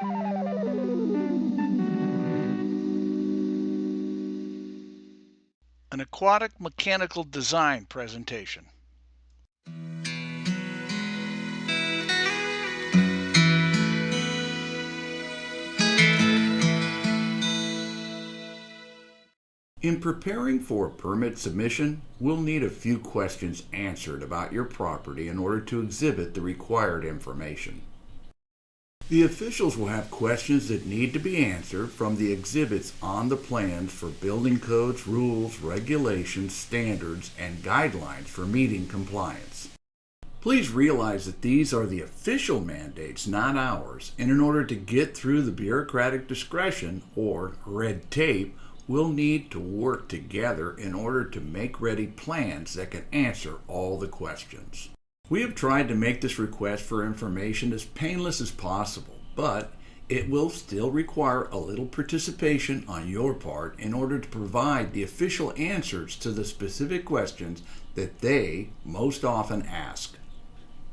An aquatic mechanical design presentation. In preparing for a permit submission, we'll need a few questions answered about your property in order to exhibit the required information. The officials will have questions that need to be answered from the exhibits on the plans for building codes, rules, regulations, standards, and guidelines for meeting compliance. Please realize that these are the official mandates, not ours, and in order to get through the bureaucratic discretion, or red tape, we'll need to work together in order to make ready plans that can answer all the questions. We have tried to make this request for information as painless as possible, but it will still require a little participation on your part in order to provide the official answers to the specific questions that they most often ask.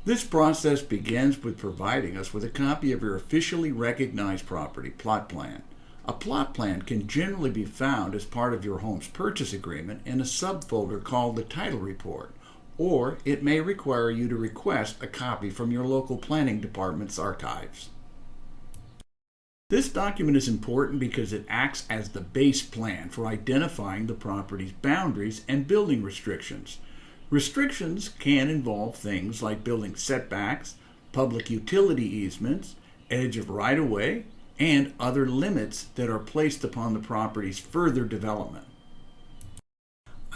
This process begins with providing us with a copy of your officially recognized property plot plan. A plot plan can generally be found as part of your home's purchase agreement in a subfolder called the title report, or it may require you to request a copy from your local planning department's archives. This document is important because it acts as the base plan for identifying the property's boundaries and building restrictions. Restrictions can involve things like building setbacks, public utility easements, edge of right-of-way, and other limits that are placed upon the property's further development.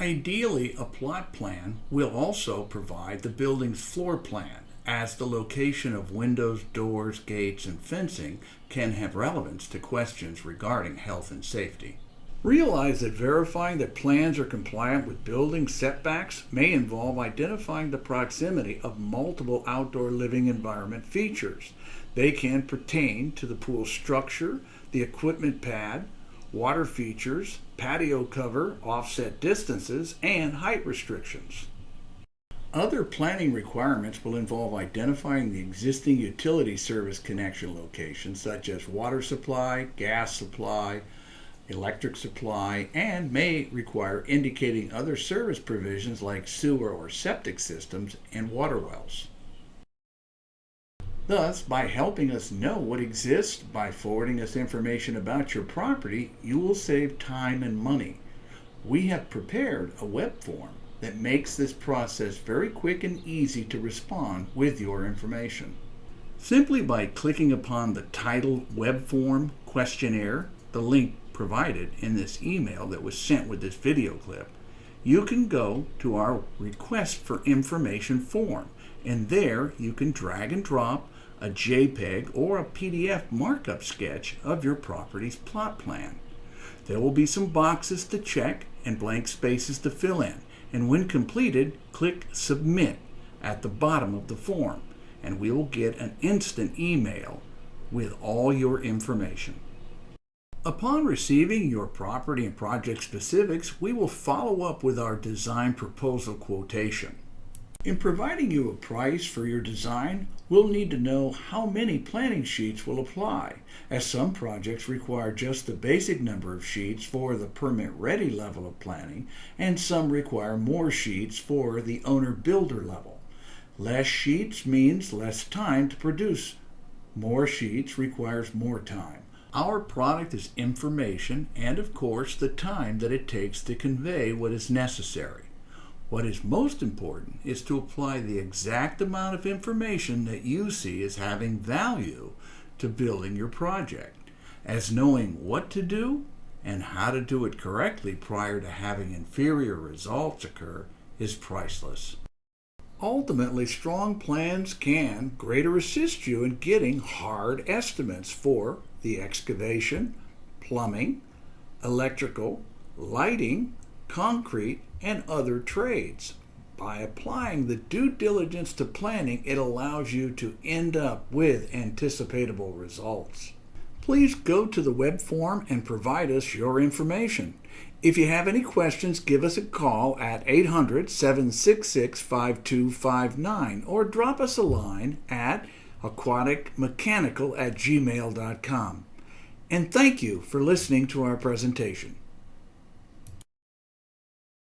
Ideally, a plot plan will also provide the building's floor plan, as the location of windows, doors, gates, and fencing can have relevance to questions regarding health and safety. Realize that verifying that plans are compliant with building setbacks may involve identifying the proximity of multiple outdoor living environment features. They can pertain to the pool structure, the equipment pad, water features, patio cover, offset distances, and height restrictions. Other planning requirements will involve identifying the existing utility service connection locations such as water supply, gas supply, electric supply, and may require indicating other service provisions like sewer or septic systems and water wells. Thus, by helping us know what exists by forwarding us information about your property, you will save time and money. We have prepared a web form that makes this process very quick and easy to respond with your information. Simply by clicking upon the title web form questionnaire, the link provided in this email that was sent with this video clip, you can go to our request for information form, and there you can drag and drop a JPEG or a PDF markup sketch of your property's plot plan. There will be some boxes to check and blank spaces to fill in, and when completed, click Submit at the bottom of the form, and we will get an instant email with all your information. Upon receiving your property and project specifics, we will follow up with our design proposal quotation. In providing you a price for your design, we'll need to know how many planning sheets will apply, as some projects require just the basic number of sheets for the permit-ready level of planning, and some require more sheets for the owner-builder level. Less sheets means less time to produce. More sheets requires more time. Our product is information and, of course, the time that it takes to convey what is necessary. What is most important is to apply the exact amount of information that you see as having value to building your project, as knowing what to do and how to do it correctly prior to having inferior results occur is priceless. Ultimately, strong plans can greater assist you in getting hard estimates for the excavation, plumbing, electrical, lighting, concrete, and other trades. By applying the due diligence to planning, it allows you to end up with anticipatable results. Please go to the web form and provide us your information. If you have any questions, give us a call at 800-766-5259 or drop us a line at aquaticmechanical@gmail.com. And thank you for listening to our presentation.